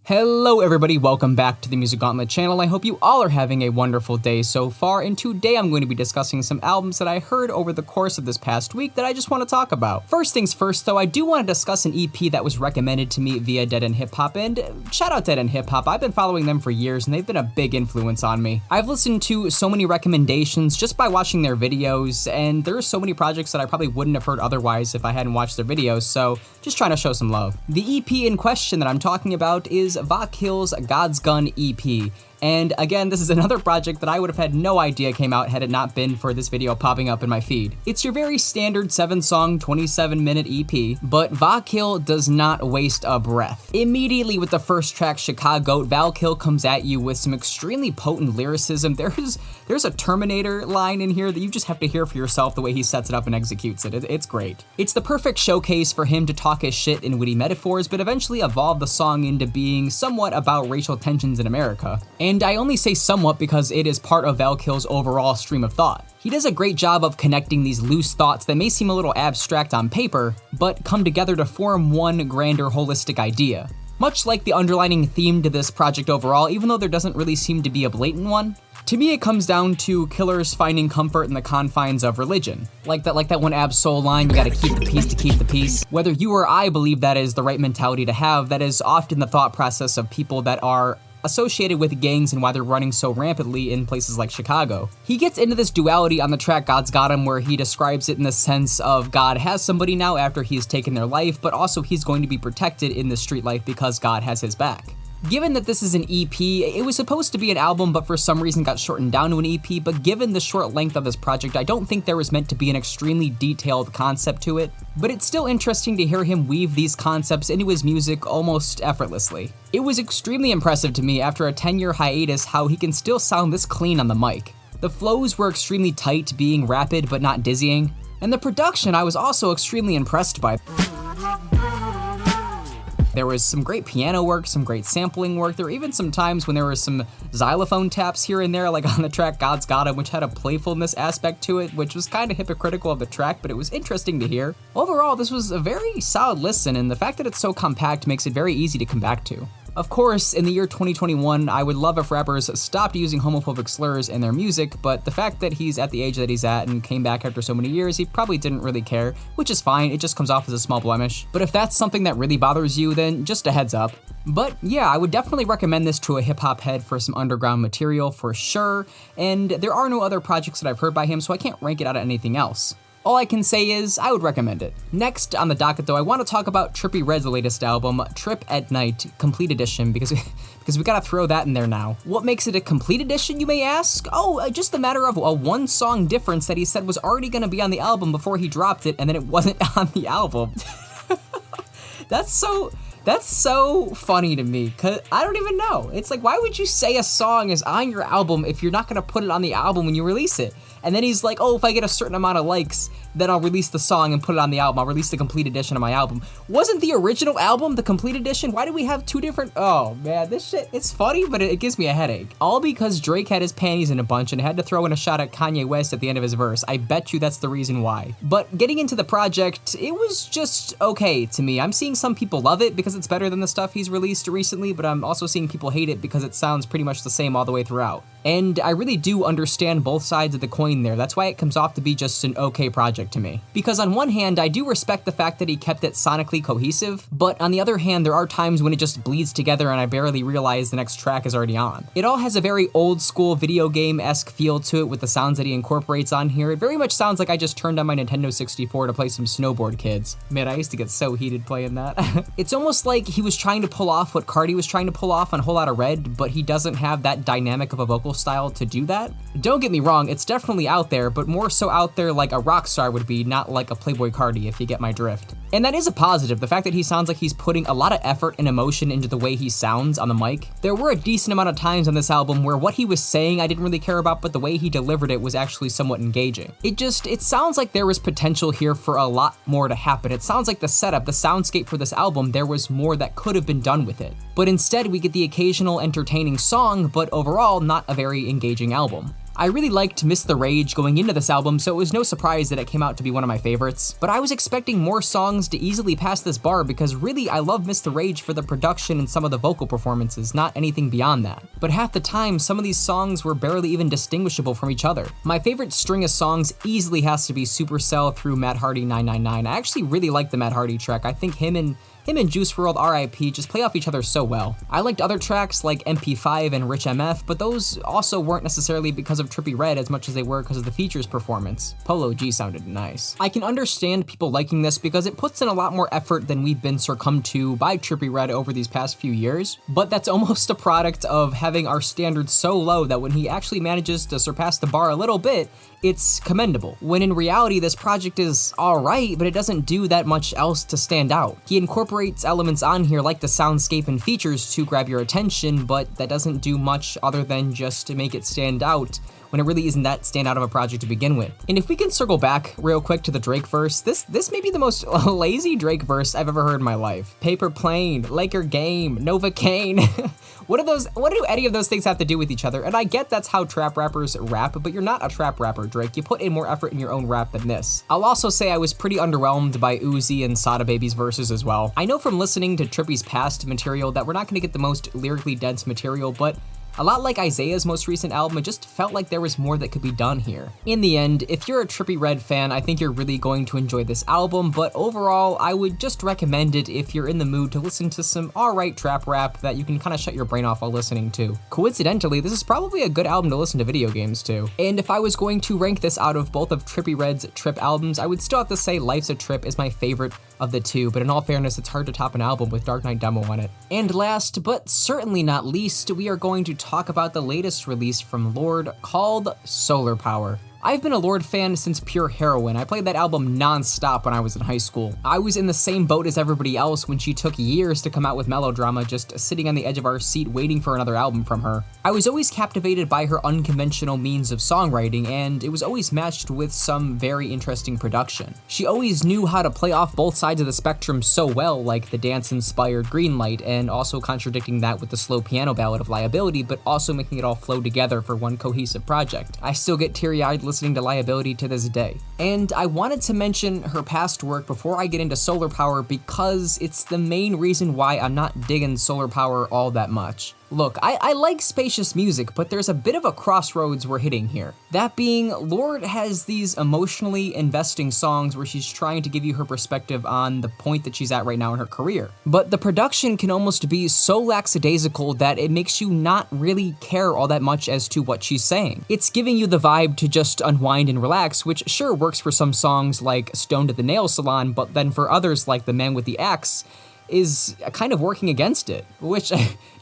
Hello everybody, welcome back to the Music Gauntlet channel. I hope you all are having a wonderful day so far, and today I'm going to be discussing some albums that I heard over the course of this past week that I just want to talk about. First things first though, I do want to discuss an EP that was recommended to me via Dead End Hip Hop, and shout out Dead End Hip Hop, I've been following them for years and they've been a big influence on me. I've listened to so many recommendations just by watching their videos, and there are so many projects that I probably wouldn't have heard otherwise if I hadn't watched their videos, so just trying to show some love. The EP in question that I'm talking about is Vakill's God's Gun EP. And again, this is another project that I would have had no idea came out had it not been for this video popping up in my feed. It's your very standard 7-song, 27-minute EP, but Vakill does not waste a breath. Immediately with the first track, Chicago, Vakill comes at you with some extremely potent lyricism. There's a Terminator line in here that you just have to hear for yourself the way he sets it up and executes it. It's great. It's the perfect showcase for him to talk his shit in witty metaphors, but eventually evolve the song into being somewhat about racial tensions in America. And I only say somewhat because it is part of Vakill's overall stream of thought. He does a great job of connecting these loose thoughts that may seem a little abstract on paper, but come together to form one grander holistic idea. Much like the underlining theme to this project overall, even though there doesn't really seem to be a blatant one. To me, it comes down to killers finding comfort in the confines of religion. Like that one Ab-Soul line, you gotta keep the peace to keep the peace. Whether you or I believe that is the right mentality to have, that is often the thought process of people that are associated with gangs and why they're running so rampantly in places like Chicago. He gets into this duality on the track God's Got Him, where he describes it in the sense of God has somebody now after he's taken their life, but also he's going to be protected in the street life because God has his back. Given that this is an EP, it was supposed to be an album, but for some reason got shortened down to an EP, but given the short length of this project, I don't think there was meant to be an extremely detailed concept to it, but it's still interesting to hear him weave these concepts into his music almost effortlessly. It was extremely impressive to me after a 10-year hiatus how he can still sound this clean on the mic. The flows were extremely tight, being rapid but not dizzying, and the production I was also extremely impressed by. There was some great piano work, some great sampling work. There were even some times when there were some xylophone taps here and there, like on the track God's Got Him, which had a playfulness aspect to it, which was kind of hypocritical of the track, but it was interesting to hear. Overall, this was a very solid listen, and the fact that it's so compact makes it very easy to come back to. Of course, in the year 2021, I would love if rappers stopped using homophobic slurs in their music, but the fact that he's at the age that he's at and came back after so many years, he probably didn't really care, which is fine, it just comes off as a small blemish. But if that's something that really bothers you, then just a heads up. But yeah, I would definitely recommend this to a hip-hop head for some underground material for sure, and there are no other projects that I've heard by him, so I can't rank it out of anything else. All I can say is, I would recommend it. Next on the docket though, I want to talk about Trippie Redd's latest album, Trip at Night, Complete Edition, because we gotta throw that in there now. What makes it a complete edition, you may ask? Oh, just a matter of a one-song difference that he said was already gonna be on the album before he dropped it, and then it wasn't on the album. That's so funny to me, cause I don't even know. It's like, why would you say a song is on your album if you're not gonna put it on the album when you release it? And then he's like, oh, if I get a certain amount of likes, then I'll release the song and put it on the album. I'll release the complete edition of my album. Wasn't the original album the complete edition? Why do we have two different? Oh man, this shit, it's funny, but it gives me a headache. All because Drake had his panties in a bunch and had to throw in a shot at Kanye West at the end of his verse. I bet you that's the reason why. But getting into the project, it was just okay to me. I'm seeing some people love it because it's better than the stuff he's released recently, but I'm also seeing people hate it because it sounds pretty much the same all the way throughout. And I really do understand both sides of the coin there. That's why it comes off to be just an okay project to me. Because on one hand, I do respect the fact that he kept it sonically cohesive, but on the other hand, there are times when it just bleeds together and I barely realize the next track is already on. It all has a very old school video game-esque feel to it with the sounds that he incorporates on here. It very much sounds like I just turned on my Nintendo 64 to play some Snowboard Kids. Man, I used to get so heated playing that. It's almost like he was trying to pull off what Cardi was trying to pull off on Whole Lotta Red, but he doesn't have that dynamic of a vocal style to do that. Don't get me wrong, it's definitely out there, but more so out there like a rock star would be, not like a Playboy Cardi, if you get my drift. And that is a positive, the fact that he sounds like he's putting a lot of effort and emotion into the way he sounds on the mic. There were a decent amount of times on this album where what he was saying I didn't really care about, but the way he delivered it was actually somewhat engaging. It sounds like there was potential here for a lot more to happen. It sounds like the setup, the soundscape for this album, there was more that could have been done with it. But instead we get the occasional entertaining song, but overall not a very engaging album. I really liked Miss the Rage going into this album, so it was no surprise that it came out to be one of my favorites. But I was expecting more songs to easily pass this bar because really I love Miss the Rage for the production and some of the vocal performances, not anything beyond that. But half the time, some of these songs were barely even distinguishable from each other. My favorite string of songs easily has to be Supercell through Matt Hardy 999. I actually really like the Matt Hardy track. I think him and Juice WRLD R.I.P. just play off each other so well. I liked other tracks like MP5 and Rich MF, but those also weren't necessarily because of Trippie Redd as much as they were because of the features performance. Polo G sounded nice. I can understand people liking this because it puts in a lot more effort than we've been succumbed to by Trippie Redd over these past few years, but that's almost a product of having our standards so low that when he actually manages to surpass the bar a little bit, it's commendable. When in reality, this project is alright, but it doesn't do that much else to stand out. He incorporates elements on here like the soundscape and features to grab your attention, but that doesn't do much other than just to make it stand out when it really isn't that standout of a project to begin with. And if we can circle back real quick to the Drake verse, this may be the most lazy Drake verse I've ever heard in my life. Paper plane, Laker game, Novocaine. What do any of those things have to do with each other? And I get that's how trap rappers rap, but you're not a trap rapper, Drake. You put in more effort in your own rap than this. I'll also say I was pretty underwhelmed by Uzi and Sada Baby's verses as well. I know from listening to Trippie's past material that we're not gonna get the most lyrically dense material, but a lot like Isaiah's most recent album, it just felt like there was more that could be done here. In the end, if you're a Trippie Redd fan, I think you're really going to enjoy this album, but overall, I would just recommend it if you're in the mood to listen to some alright trap rap that you can kind of shut your brain off while listening to. Coincidentally, this is probably a good album to listen to video games to. And if I was going to rank this out of both of Trippie Redd's Trip albums, I would still have to say Life's a Trip is my favorite of the two, but in all fairness, it's hard to top an album with Dark Knight Demo on it. And last, but certainly not least, we are going to talk about the latest release from Lorde called Solar Power. I've been a Lorde fan since Pure Heroine. I played that album non-stop when I was in high school. I was in the same boat as everybody else when she took years to come out with Melodrama, just sitting on the edge of our seat waiting for another album from her. I was always captivated by her unconventional means of songwriting, and it was always matched with some very interesting production. She always knew how to play off both sides of the spectrum so well, like the dance-inspired Greenlight, and also contradicting that with the slow piano ballad of Liability, but also making it all flow together for one cohesive project. I still get teary-eyed listening to Liability to this day. And I wanted to mention her past work before I get into Solar Power because it's the main reason why I'm not digging Solar Power all that much. Look, I like spacious music, but there's a bit of a crossroads we're hitting here. That being, Lorde has these emotionally investing songs where she's trying to give you her perspective on the point that she's at right now in her career. But the production can almost be so lackadaisical that it makes you not really care all that much as to what she's saying. It's giving you the vibe to just unwind and relax, which sure works for some songs like Stoned at the Nail Salon, but then for others like The Man with the Axe, is kind of working against it, which,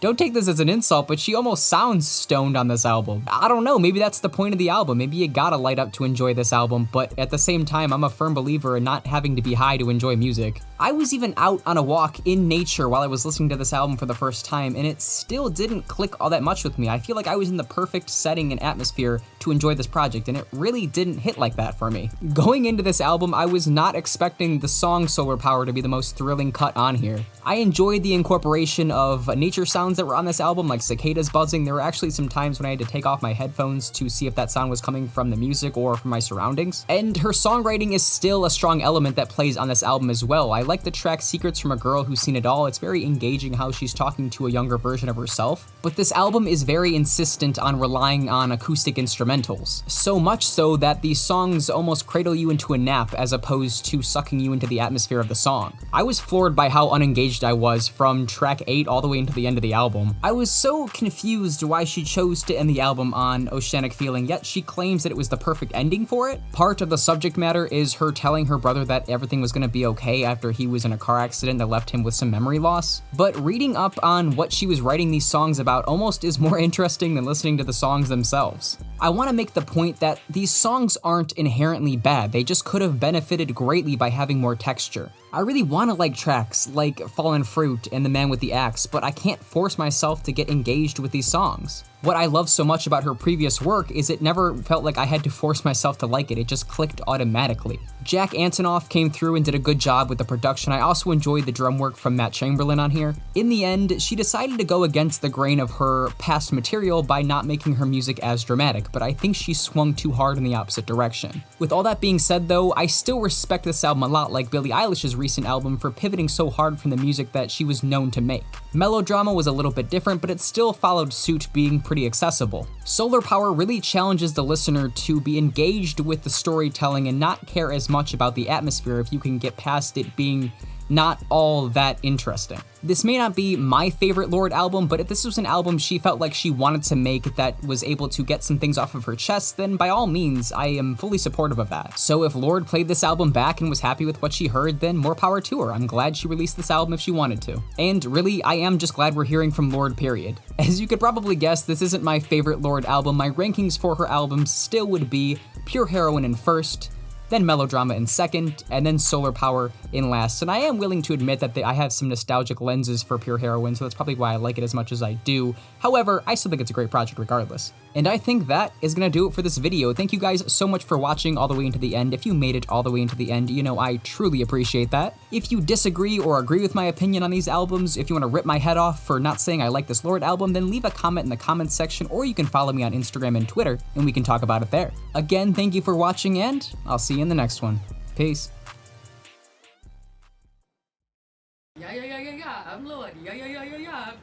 don't take this as an insult, but she almost sounds stoned on this album. I don't know, maybe that's the point of the album. Maybe you gotta light up to enjoy this album, but at the same time, I'm a firm believer in not having to be high to enjoy music. I was even out on a walk in nature while I was listening to this album for the first time, and it still didn't click all that much with me. I feel like I was in the perfect setting and atmosphere to enjoy this project, and it really didn't hit like that for me. Going into this album, I was not expecting the song Solar Power to be the most thrilling cut on here. I enjoyed the incorporation of nature sounds that were on this album, like cicadas buzzing. There were actually some times when I had to take off my headphones to see if that sound was coming from the music or from my surroundings. And her songwriting is still a strong element that plays on this album as well. I like the track Secrets from a Girl Who's Seen It All. It's very engaging how she's talking to a younger version of herself. But this album is very insistent on relying on acoustic instrumentals. So much so that these songs almost cradle you into a nap as opposed to sucking you into the atmosphere of the song. I was floored by how unengaged I was from track 8 all the way into the end of the album. I was so confused why she chose to end the album on Oceanic Feeling, yet she claims that it was the perfect ending for it. Part of the subject matter is her telling her brother that everything was gonna be okay after he was in a car accident that left him with some memory loss. But reading up on what she was writing these songs about almost is more interesting than listening to the songs themselves. I want to make the point that these songs aren't inherently bad, they just could have benefited greatly by having more texture. I really want to like tracks like Fallen Fruit and The Man with the Axe, but I can't force myself to get engaged with these songs. What I love so much about her previous work is it never felt like I had to force myself to like it just clicked automatically. Jack Antonoff came through and did a good job with the production. I also enjoyed the drum work from Matt Chamberlain on here. In the end, she decided to go against the grain of her past material by not making her music as dramatic, but I think she swung too hard in the opposite direction. With all that being said though, I still respect this album a lot, like Billie Eilish's recent album, for pivoting so hard from the music that she was known to make. Melodrama was a little bit different, but it still followed suit, being pretty accessible. Solar Power really challenges the listener to be engaged with the storytelling and not care as much about the atmosphere if you can get past it being not all that interesting. This may not be my favorite Lorde album, but if this was an album she felt like she wanted to make that was able to get some things off of her chest, then by all means, I am fully supportive of that. So if Lorde played this album back and was happy with what she heard, then more power to her. I'm glad she released this album if she wanted to. And really, I am just glad we're hearing from Lorde, period. As you could probably guess, this isn't my favorite Lorde album. My rankings for her albums still would be Pure Heroine in first, then Melodrama in second, and then Solar Power in last. And I am willing to admit that I have some nostalgic lenses for Pure Heroine, so that's probably why I like it as much as I do. However, I still think it's a great project regardless. And I think that is gonna do it for this video. Thank you guys so much for watching all the way into the end. If you made it all the way into the end, you know I truly appreciate that. If you disagree or agree with my opinion on these albums, if you wanna rip my head off for not saying I like this Lorde album, then leave a comment in the comments section, or you can follow me on Instagram and Twitter, and we can talk about it there. Again, thank you for watching, and I'll see you in the next one. Peace. Yeah, I'm Lorde. Yeah.